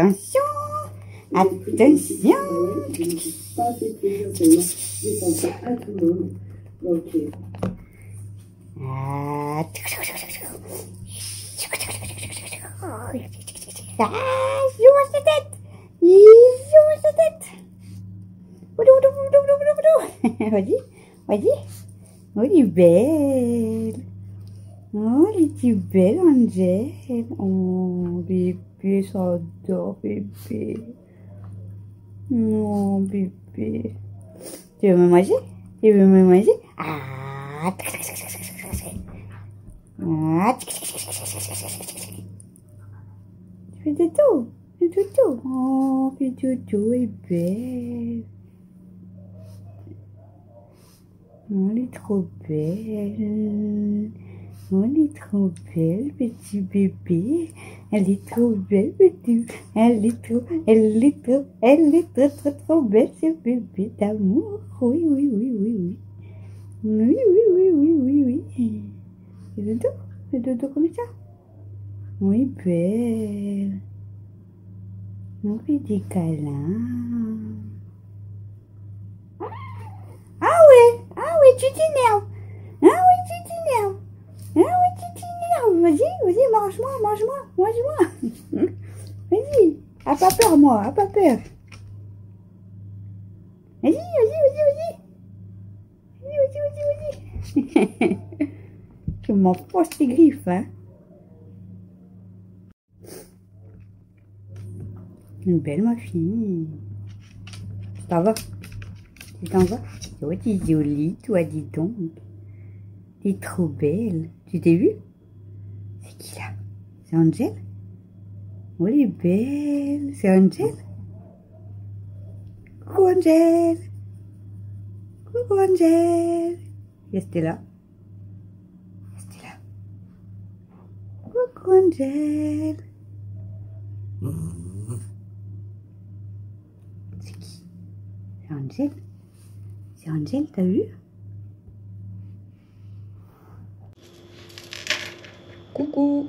Attention. Attention. Pas fait plaisir tellement. Je pense à tout le monde. Donc, il ouvre sa tête. Il ouvre sa tête. Vas-y, vas-y. Oh, elle est belle. Oh, elle est belle, Angel. Oh, bébé, ça adore, bébé. Oh, bébé. Tu veux me manger? Tu veux me manger? Ah, tu fais dodo. Fais dodo. Oh, fais dodo, elle est belle. Oh, elle est trop belle. Oh, elle est trop belle, petit bébé. Elle est trop belle, petit. Elle est trop trop belle, ce bébé d'amour. Oui, oui, oui, oui, oui. Oui, oui, oui, oui, oui, oui. Fais dodo comme ça. Oui, belle. On fait des câlins. Ah oui, tu t'énerves. Ah oui, tu t'énerves. Ah oui, tu t'énerves. Vas-y, vas-y, mange-moi, mange-moi, mange-moi. Vas-y, a pas peur, moi, a pas peur. Vas-y, vas-y, vas-y, vas-y. Vas-y, vas-y, vas-y, vas-y. Tu m'enfonces tes griffes, hein. Une belle, ma fille. Tu t'en vas? Tu t'en vas? Oh, t'es jolie, toi, dis donc. T'es trop belle. Tu t'es vue? C'est qui, là? C'est Angel? Oh, elle est belle. C'est Angel? Coucou, Angel. Coucou, Angel. Restez là. Restez là. Coucou, Angel. C'est qui? C'est Angel? C'est Angel, t'as vu? Coucou.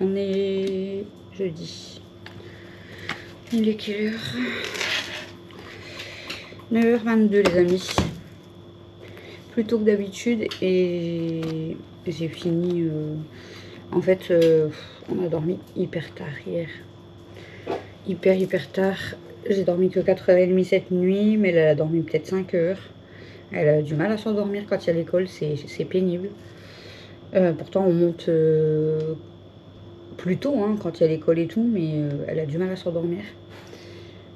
On est jeudi. Il est quelle heure? 9h22 les amis. Plus tôt que d'habitude et j'ai fini. En fait, on a dormi hyper tard hier. Hyper tard. J'ai dormi que 4h30 cette nuit, mais elle a dormi peut-être 5 heures. Elle a du mal à s'endormir quand il y a l'école, c'est pénible. Pourtant on monte plus tôt hein, quand il y a l'école et tout, mais elle a du mal à s'endormir.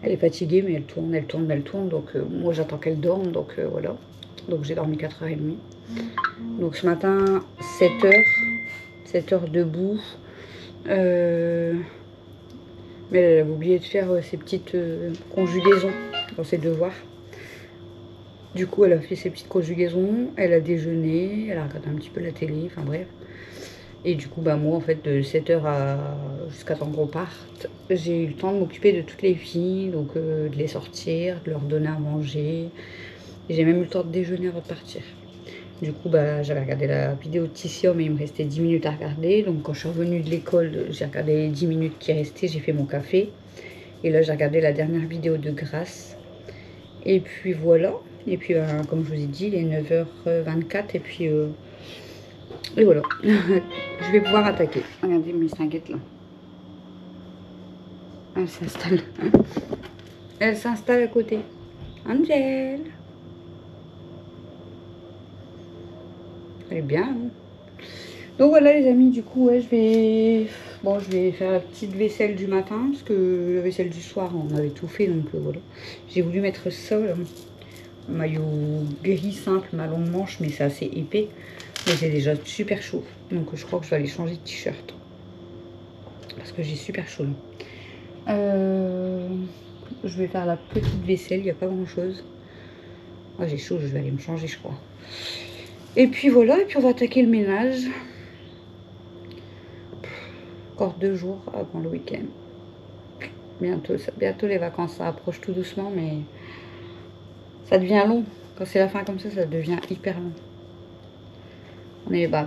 Elle est fatiguée, mais elle tourne. Donc moi j'attends qu'elle dorme, donc voilà. Donc j'ai dormi 4h30. Donc ce matin, 7h debout. Mais elle a oublié de faire ses petites conjugaisons dans ses devoirs. Du coup, elle a fait ses petites conjugaisons, elle a déjeuné, elle a regardé un petit peu la télé, enfin bref. Et du coup, bah moi, en fait, de 7h jusqu'à temps qu'on parte, j'ai eu le temps de m'occuper de toutes les filles, donc de les sortir, de leur donner à manger. J'ai même eu le temps de déjeuner avant de partir. Du coup, bah, j'avais regardé la vidéo de Tissium et il me restait 10 minutes à regarder. Donc quand je suis revenue de l'école, j'ai regardé les 10 minutes qui restaient, j'ai fait mon café. Et là, j'ai regardé la dernière vidéo de Grâce. Et puis voilà. Et puis, comme je vous ai dit, il est 9h24. Et voilà. Je vais pouvoir attaquer. Regardez mes cinquettes là. Elle s'installe. Elle s'installe à côté. Angel. Elle est bien. Hein. Donc voilà les amis, du coup, ouais, je vais faire la petite vaisselle du matin. Parce que la vaisselle du soir, on avait tout fait. Donc voilà. J'ai voulu mettre ça là. Un maillot gris simple, ma longue manche, mais c'est assez épais. Mais j'ai déjà super chaud. Donc je crois que je vais aller changer de t-shirt. Parce que j'ai super chaud là. Je vais faire la petite vaisselle, il n'y a pas grand chose. Oh, j'ai chaud, je vais aller me changer je crois. Et puis voilà, et puis on va attaquer le ménage. Encore 2 jours avant le week-end. Bientôt les vacances, ça approche tout doucement, mais ça devient long. Quand c'est la fin comme ça devient hyper long.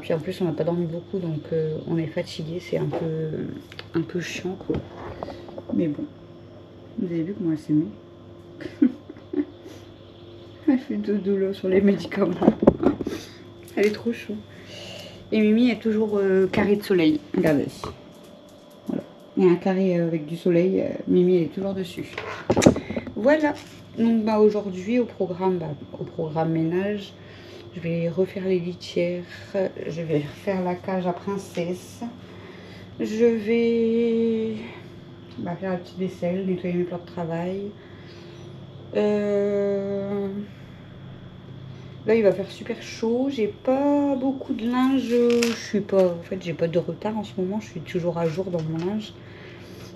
Puis en plus on n'a pas dormi beaucoup, donc on est fatigué, c'est un peu chiant quoi. Mais bon, vous avez vu comment elle s'est mise. Elle fait dodo là sur les médicaments. Elle est trop chou. Et Mimi est toujours carré de soleil. Regardez. Voilà. Il y a un carré avec du soleil. Mimi elle est toujours dessus. Voilà. Donc bah, aujourd'hui au programme ménage, je vais refaire les litières. Je vais refaire la cage à princesse. Je vais faire la petite vaisselle, nettoyer mes plats de travail. Là il va faire super chaud, j'ai pas beaucoup de linge, j'ai pas de retard en ce moment, je suis toujours à jour dans mon linge.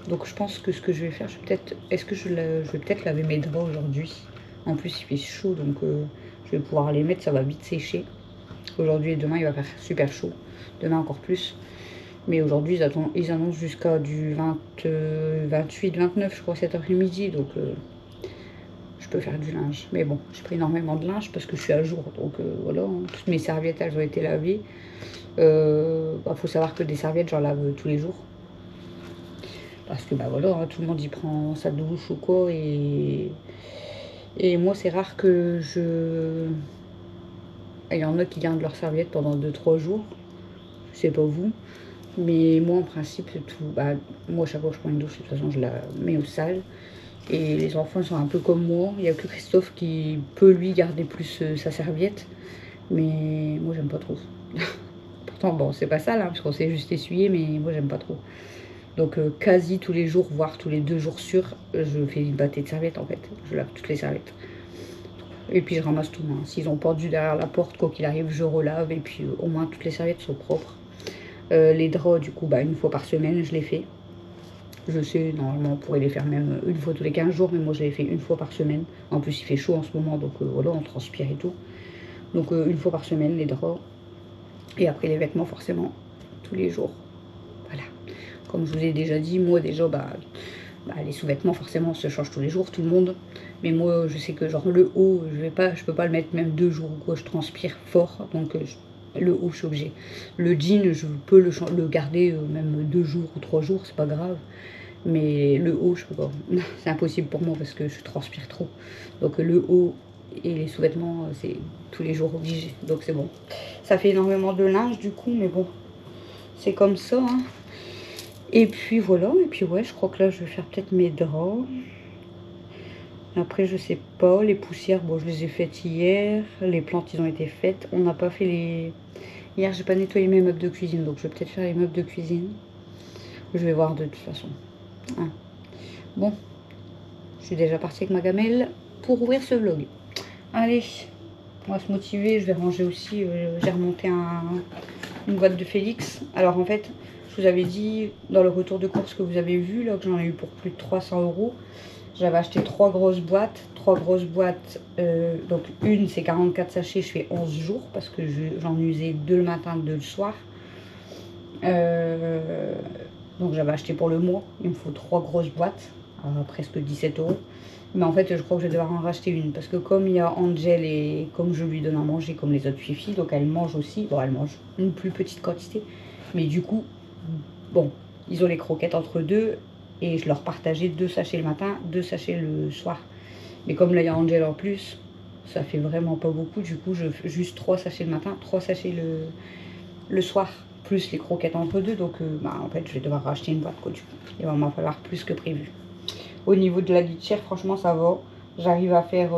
Donc je pense que ce que je vais faire, je vais peut-être laver mes draps aujourd'hui. En plus il fait chaud donc je vais pouvoir les mettre, ça va vite sécher. Aujourd'hui et demain il va faire super chaud, demain encore plus. Mais aujourd'hui ils annoncent jusqu'à du 28, 29 je crois cet après-midi, donc je peux faire du linge. Mais bon, j'ai pris énormément de linge parce que je suis à jour. Donc voilà, hein. Toutes mes serviettes, elles ont été lavées. Faut savoir que des serviettes, j'en lave tous les jours. Parce que voilà, hein, tout le monde y prend sa douche ou quoi. Et moi, c'est rare que il y en a qui gardent leurs serviettes pendant 2-3 jours. Je sais pas vous. Mais moi, en principe, c'est tout. Moi, chaque fois que je prends une douche, de toute façon, je la mets au sale. Et les enfants sont un peu comme moi. Il n'y a que Christophe qui peut lui garder plus sa serviette. Mais moi j'aime pas trop. Pourtant bon c'est pas ça là, parce qu'on s'est juste essuyé, mais moi j'aime pas trop. Donc quasi tous les jours, voire tous les 2 jours sûrs, je fais une bâtée de serviettes en fait. Je lave toutes les serviettes. Et puis je ramasse tout. Hein. S'ils ont pendu derrière la porte, quoi qu'il arrive, je relave. Et puis au moins toutes les serviettes sont propres. Les draps du coup, une fois par semaine je les fais. Je sais, normalement on pourrait les faire même une fois tous les 15 jours, mais moi je les fais une fois par semaine. En plus il fait chaud en ce moment, donc voilà, on transpire et tout. Donc une fois par semaine les draps. Et après les vêtements forcément, tous les jours. Voilà. Comme je vous ai déjà dit, moi déjà, les sous-vêtements forcément se changent tous les jours, tout le monde. Mais moi je sais que genre le haut, je peux pas le mettre même 2 jours ou quoi, je transpire fort. Donc le haut je suis obligée. Le jean je peux le garder même 2 jours ou 3 jours, c'est pas grave. Mais le haut je peux pas. C'est impossible pour moi parce que je transpire trop. Donc le haut et les sous-vêtements c'est tous les jours obligé. Donc c'est bon. Ça fait énormément de linge du coup, mais bon. C'est comme ça. Hein. Et puis voilà. Et puis ouais, je crois que là je vais faire peut-être mes draps. Après je sais pas. Les poussières, bon je les ai faites hier. Les plantes ils ont été faites. On n'a pas fait les... Hier j'ai pas nettoyé mes meubles de cuisine. Donc je vais peut-être faire les meubles de cuisine. Je vais voir de toute façon. Hein. Bon. Je suis déjà partie avec ma gamelle pour ouvrir ce vlog. Allez, on va se motiver. Je vais ranger aussi. J'ai remonté une boîte de Félix. Alors en fait, je vous avais dit dans le retour de course que vous avez vu, là, que j'en ai eu pour plus de 300 €. J'avais acheté 3 grosses boîtes. 3 grosses boîtes. Donc une, c'est 44 sachets. Je fais 11 jours parce que j'en usais 2 le matin, 2 le soir. Donc j'avais acheté pour le mois. Il me faut 3 grosses boîtes. À presque 17 €. Mais en fait je crois que je vais devoir en racheter une parce que comme il y a Angel et comme je lui donne à manger comme les autres filles, donc elle mange aussi. Bon, elle mange une plus petite quantité, mais du coup bon, ils ont les croquettes entre deux et je leur partageais 2 sachets le matin, 2 sachets le soir. Mais comme là il y a Angel en plus, ça fait vraiment pas beaucoup. Du coup je fais juste 3 sachets le matin, 3 sachets le soir, plus les croquettes entre deux. Donc en fait je vais devoir racheter une boîte quoi, du coup il va m'en falloir plus que prévu. Au niveau de la litière, franchement, ça va. J'arrive à faire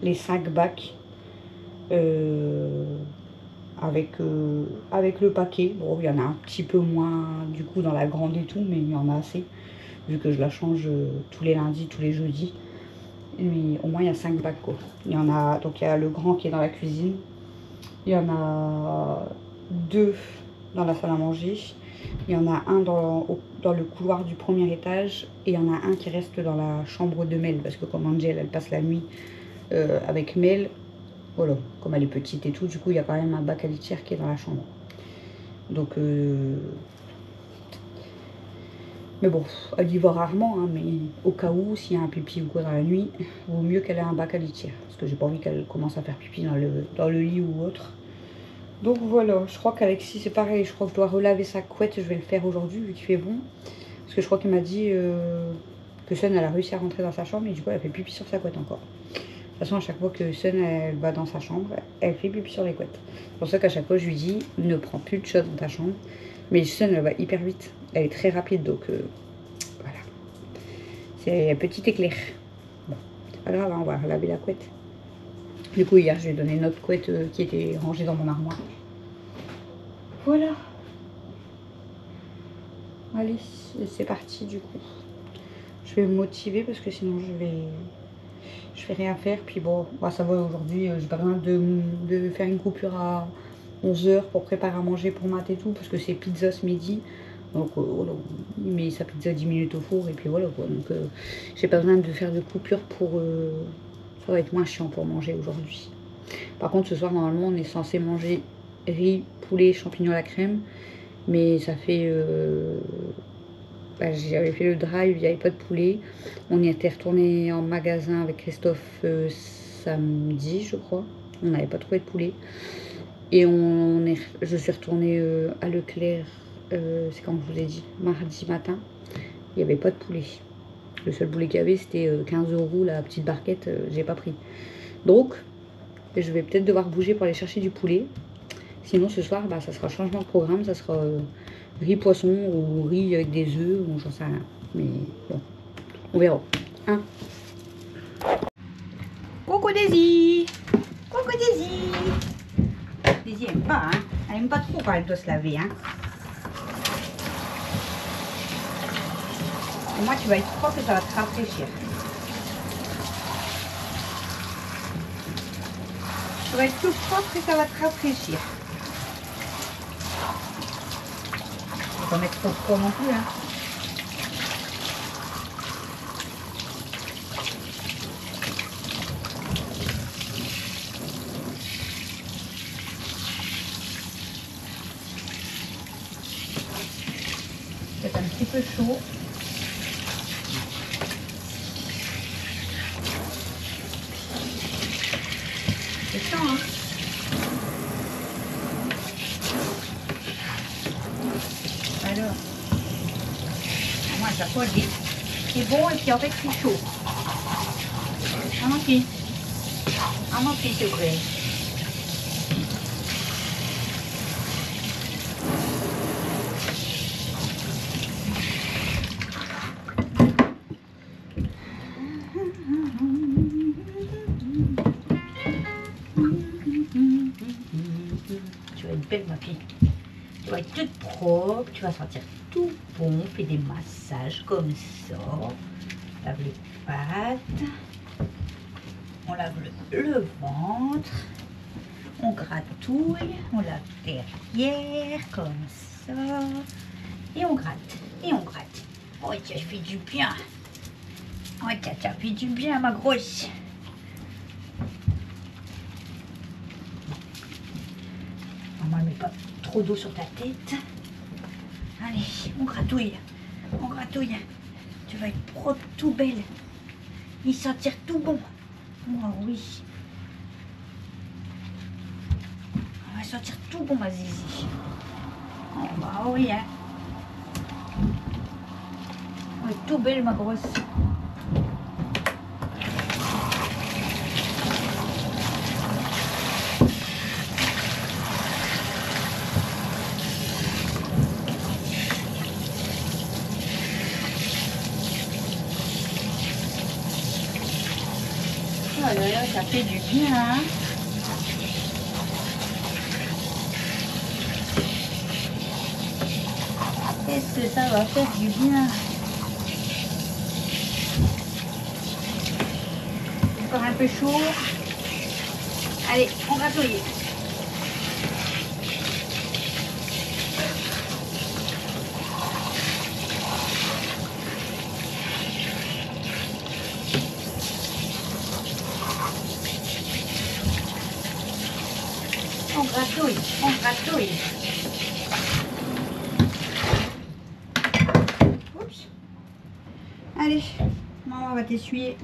les 5 bacs avec le paquet. Bon, il y en a un petit peu moins du coup dans la grande et tout, mais il y en a assez. Vu que je la change tous les lundis, tous les jeudis. Mais au moins, il y a 5 bacs quoi. Il y en a, donc il y a le grand qui est dans la cuisine. Il y en a 2 dans la salle à manger. Il y en a un dans le couloir du premier étage et il y en a un qui reste dans la chambre de Mel parce que comme Angel elle passe la nuit avec Mel, voilà, comme elle est petite et tout, du coup il y a quand même un bac à litière qui est dans la chambre. Donc mais bon, elle y va rarement, hein, mais au cas où s'il y a un pipi ou quoi dans la nuit, vaut mieux qu'elle ait un bac à litière parce que j'ai pas envie qu'elle commence à faire pipi dans le lit ou autre. Donc voilà, je crois qu'Alexis c'est pareil, je crois que je dois relaver sa couette, je vais le faire aujourd'hui vu qu'il fait bon. Parce que je crois qu'il m'a dit que Sun, elle a réussi à rentrer dans sa chambre, et du coup, elle fait pipi sur sa couette encore. De toute façon, à chaque fois que Sun, elle va dans sa chambre, elle fait pipi sur les couettes. C'est pour ça qu'à chaque fois, je lui dis, ne prends plus de choses dans ta chambre. Mais Sun, elle va hyper vite. Elle est très rapide, donc voilà. C'est un petit éclair. Bon, c'est pas grave, hein, on va laver la couette. Du coup, hier, je lui ai donné notre couette qui était rangée dans mon armoire. Voilà. Allez, c'est parti du coup. Je vais me motiver parce que sinon je vais rien faire. Puis bon, bah, ça va aujourd'hui, j'ai pas besoin de faire une coupure à 11 h pour préparer à manger pour Matt et tout, parce que c'est pizza ce midi. Donc voilà, il met sa pizza 10 minutes au four et puis voilà quoi. Donc j'ai pas besoin de faire de coupure pour... ça va être moins chiant pour manger aujourd'hui. Par contre ce soir normalement on est censé manger riz, poulet, champignons à la crème. Mais ça fait... j'avais fait le drive, il n'y avait pas de poulet. On y était retourné en magasin avec Christophe samedi, je crois. On n'avait pas trouvé de poulet. Et je suis retournée à Leclerc, c'est quand je vous ai dit, mardi matin. Il n'y avait pas de poulet. Le seul poulet qu'il y avait, c'était 15 €, la petite barquette, j'ai pas pris. Donc, je vais peut-être devoir bouger pour aller chercher du poulet. Sinon, ce soir, bah, ça sera changement de programme. Ça sera riz poisson ou riz avec des œufs, ou j'en sais rien. Mais bon, on verra. Hein. Coucou Daisy. Coucou Daisy. Daisy aime pas, hein. Elle aime pas trop quand elle doit se laver, hein. Et moi, tu vas être propre et ça va te rafraîchir. Tu vas être tout propre et ça va te rafraîchir. Faut pas mettre trop de poids non plus, hein. C'est un petit peu chaud. C'est chaud, hein. Alors, moi, à chaque fois, je dis, c'est bon et puis en fait, c'est chaud. Ah mon fils. Ah mon fils, c'est vrai. Tu vas être belle, ma fille. Tu vas être toute propre, tu vas sentir tout bon. Fais des massages comme ça. Lave les pattes. On lave le ventre. On gratouille. On lave derrière comme ça. Et on gratte. Et on gratte. Oh tiens, je fais du bien. Oh tiens, ça fait du bien, ma grosse. Maman, ne met pas trop d'eau sur ta tête. Allez, on gratouille. On gratouille. Tu vas être propre, tout belle. Et sentir tout bon. Oh oui. On va sentir tout bon, ma zizi. Oh bah oui, hein. On est tout belle, ma grosse. Oh là là, ça fait du bien, hein. Qu'est-ce que ça va faire du bien. Encore un peu chaud. Allez, on gratouille. On gratouille, on gratouille. Oups. Allez, maman va t'essuyer.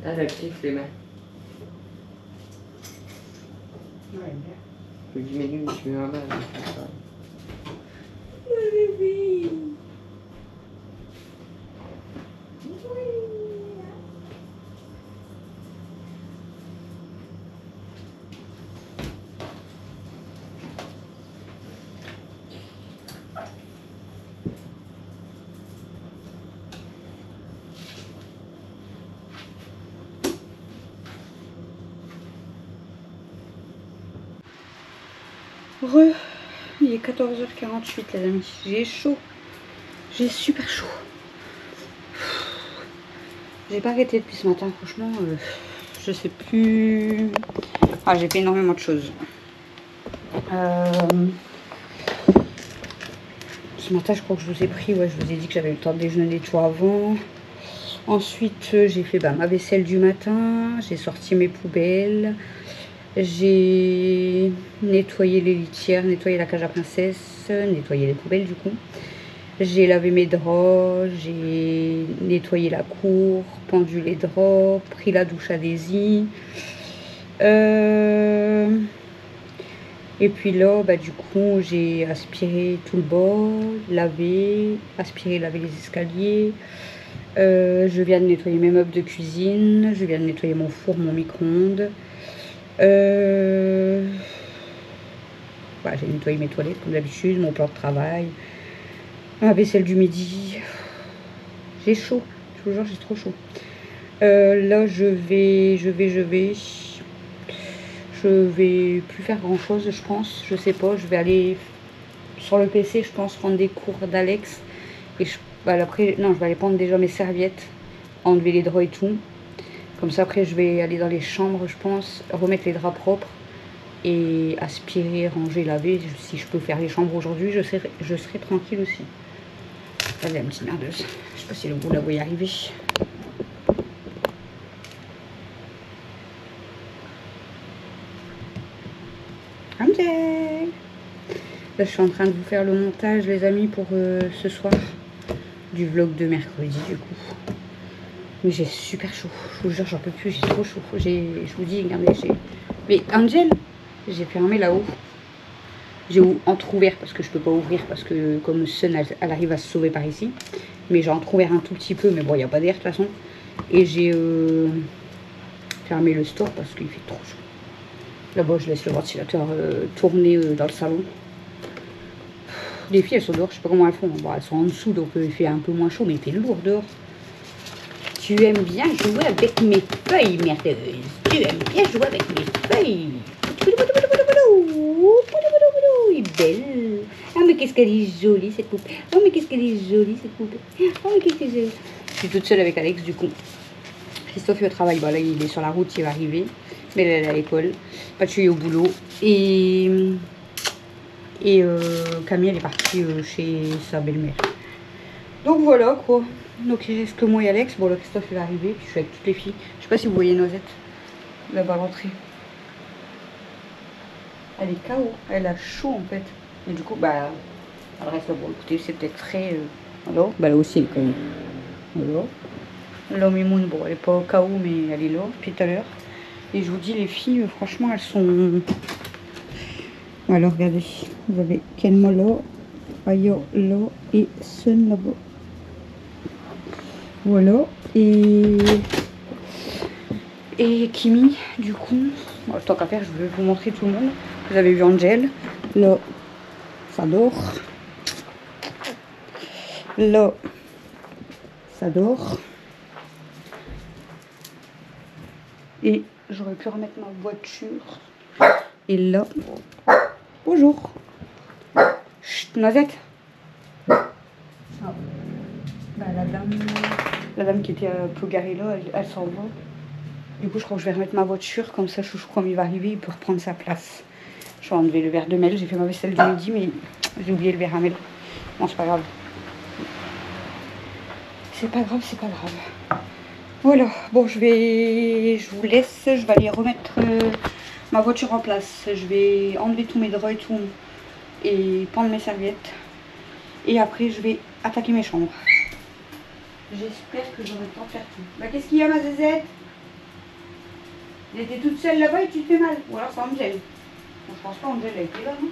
Là, je kiffe les mains. Ouais, bien. Je 10 minutes, je mets ma main. Il est 14h48 les amis, j'ai chaud, j'ai super chaud. J'ai pas arrêté depuis ce matin, franchement, je sais plus. Ah, j'ai fait énormément de choses. Ce matin, je crois que je vous ai pris, ouais, je vous ai dit que j'avais eu le temps de déjeuner tout avant. Ensuite, j'ai fait ma vaisselle du matin, j'ai sorti mes poubelles. J'ai nettoyé les litières, nettoyé la cage à princesse, nettoyé les poubelles du coup. J'ai lavé mes draps, j'ai nettoyé la cour, pendu les draps, pris la douche à Daisy. Et puis là, bah, du coup, j'ai aspiré tout le bas, lavé, aspiré, lavé les escaliers. Je viens de nettoyer mes meubles de cuisine, je viens de nettoyer mon four, mon micro-ondes. Voilà, j'ai nettoyé mes toilettes comme d'habitude, mon plan de travail, ma vaisselle du midi. J'ai chaud, je vous jure, j'ai trop chaud. Là, je vais plus faire grand chose, je pense. Je sais pas, je vais aller sur le PC, je pense, prendre des cours d'Alex. Et après, non, je vais aller prendre déjà mes serviettes, enlever les draps et tout. Comme ça, après, je vais aller dans les chambres, je pense, remettre les draps propres et aspirer, ranger, laver. Si je peux faire les chambres aujourd'hui, je serai tranquille aussi. Regardez la petite merdeuse. Je sais pas si vous la voyez arriver. Angel! Là, je suis en train de vous faire le montage, les amis, pour ce soir. Du vlog de mercredi, du coup. Mais j'ai super chaud, je vous jure, j'en peux plus, j'ai trop chaud. Je vous dis, regardez, mais Angel, j'ai fermé là-haut. J'ai entrouvert parce que je peux pas ouvrir parce que comme Sun, elle arrive à se sauver par ici. Mais j'ai entrouvert un tout petit peu, mais bon, il n'y a pas d'air de toute façon. Et j'ai fermé le store parce qu'il fait trop chaud. Là-bas, je laisse le ventilateur tourner dans le salon. Les filles, elles sont dehors, je sais pas comment elles font. Bon, elles sont en dessous, donc il fait un peu moins chaud, mais il fait lourd dehors. Tu aimes bien jouer avec mes feuilles, merdeuse. Tu aimes bien jouer avec mes feuilles. Elle est belle. Oh, mais qu'est-ce qu'elle est jolie, cette poupée. Oh, mais qu'est-ce qu'elle est jolie, cette poupée. Oh, mais qu'est-ce que c'est. Je suis toute seule avec Alex, du coup. Christophe est au travail. Bon, là, il est sur la route, il va arriver. Mais elle est à l'école. Patchu est au boulot. Et Camille, elle est partie chez sa belle-mère. Donc voilà, quoi. Donc il reste que moi et Alex. Bon, là, Christophe, il va arriver. Puis je suis avec toutes les filles. Je sais pas si vous voyez Noisette. Là-bas à l'entrée. Elle est KO. Elle a chaud, en fait. Et du coup, bah, elle reste là. Bon, écoutez, c'est peut-être très... Alors, bah là aussi, elle est quand même... Alors. Là, Mimoun, bon, elle est pas au KO, mais elle est là, depuis tout à l'heure. Et je vous dis, les filles, franchement, elles sont... Alors, regardez. Vous avez Kenmo là, Ayo là et Sun là-bas. Voilà. Et Kimi, du coup, bon, tant qu'à faire, je vais vous montrer tout le monde. Vous avez vu Angel. Là, ça dort. Là, ça dort. Et j'aurais pu remettre ma voiture. Et là, bonjour. Chut, Noisette. Ah. Bah, la dame qui était un peu garée là, elle s'en va. Du coup, je crois que je vais remettre ma voiture. Comme ça, Chouchou, comme il va arriver, il peut reprendre sa place. Je vais enlever le verre de Mel. J'ai fait ma vaisselle du midi, mais j'ai oublié le verre à Mel. Bon, c'est pas grave. C'est pas grave, c'est pas grave. Voilà. Bon, je vous laisse. Je vais aller remettre ma voiture en place. Je vais enlever tous mes draps et tout. Et prendre mes serviettes. Et après, je vais attaquer mes chambres. J'espère que j'aurai le temps de faire tout. Bah, qu'est-ce qu'il y a, ma zézette? Elle était toute seule là-bas et tu te fais mal. Ou alors c'est Angel. Bon, je pense pas Angel a été là, non?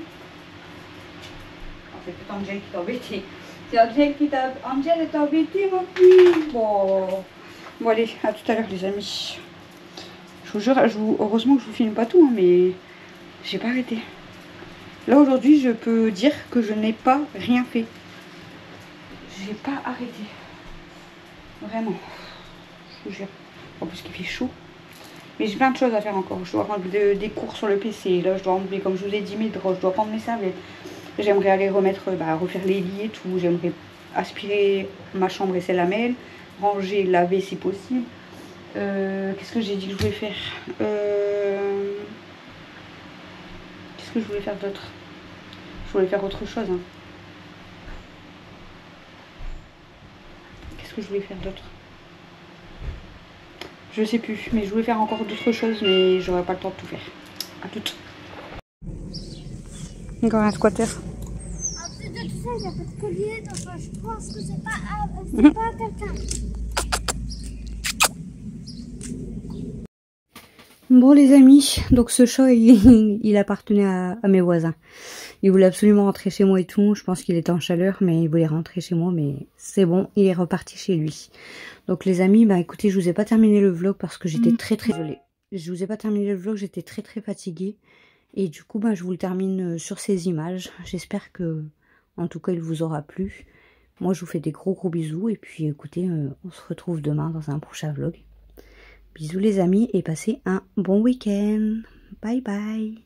C'est peut-être Angel qui t'a embêté. C'est Angel qui t'a... Angel t'a embêté, mon petit. Bon, allez, à tout à l'heure, les amis. Je vous jure, heureusement que je vous filme pas tout, hein, mais j'ai pas arrêté. Là, aujourd'hui, je peux dire que je n'ai pas rien fait. J'ai pas arrêté. Vraiment. Je vous jure. En plus qu'il fait chaud. Mais j'ai plein de choses à faire encore. Je dois prendre des cours sur le PC. Là, je dois enlever, comme je vous ai dit, mes draps. Je dois prendre mes serviettes. J'aimerais aller remettre, refaire les lits et tout. J'aimerais aspirer ma chambre et celle à Mel. Ranger, laver si possible. Qu'est-ce que j'ai dit que je voulais faire? Qu'est-ce que je voulais faire d'autre? Je voulais faire autre chose. Hein. Qu'est-ce que je voulais faire d'autre? Je sais plus, mais je voulais faire encore d'autres choses, mais j'aurais pas le temps de tout faire. À toutes. Encore un squatter. En plus de tout ça, il n'y a pas de collier, donc je pense que c'est pas quelqu'un. Bon les amis, donc ce chat il appartenait à mes voisins. Il voulait absolument rentrer chez moi et tout. Je pense qu'il était en chaleur, mais il voulait rentrer chez moi. Mais c'est bon, il est reparti chez lui. Donc les amis, bah écoutez, je vous ai pas terminé le vlog parce que j'étais très désolée. Je vous ai pas terminé le vlog, j'étais très fatiguée. Et du coup, bah je vous le termine sur ces images. J'espère que, en tout cas, il vous aura plu. Moi, je vous fais des gros bisous. Et puis écoutez, on se retrouve demain dans un prochain vlog. Bisous les amis et passez un bon week-end. Bye bye.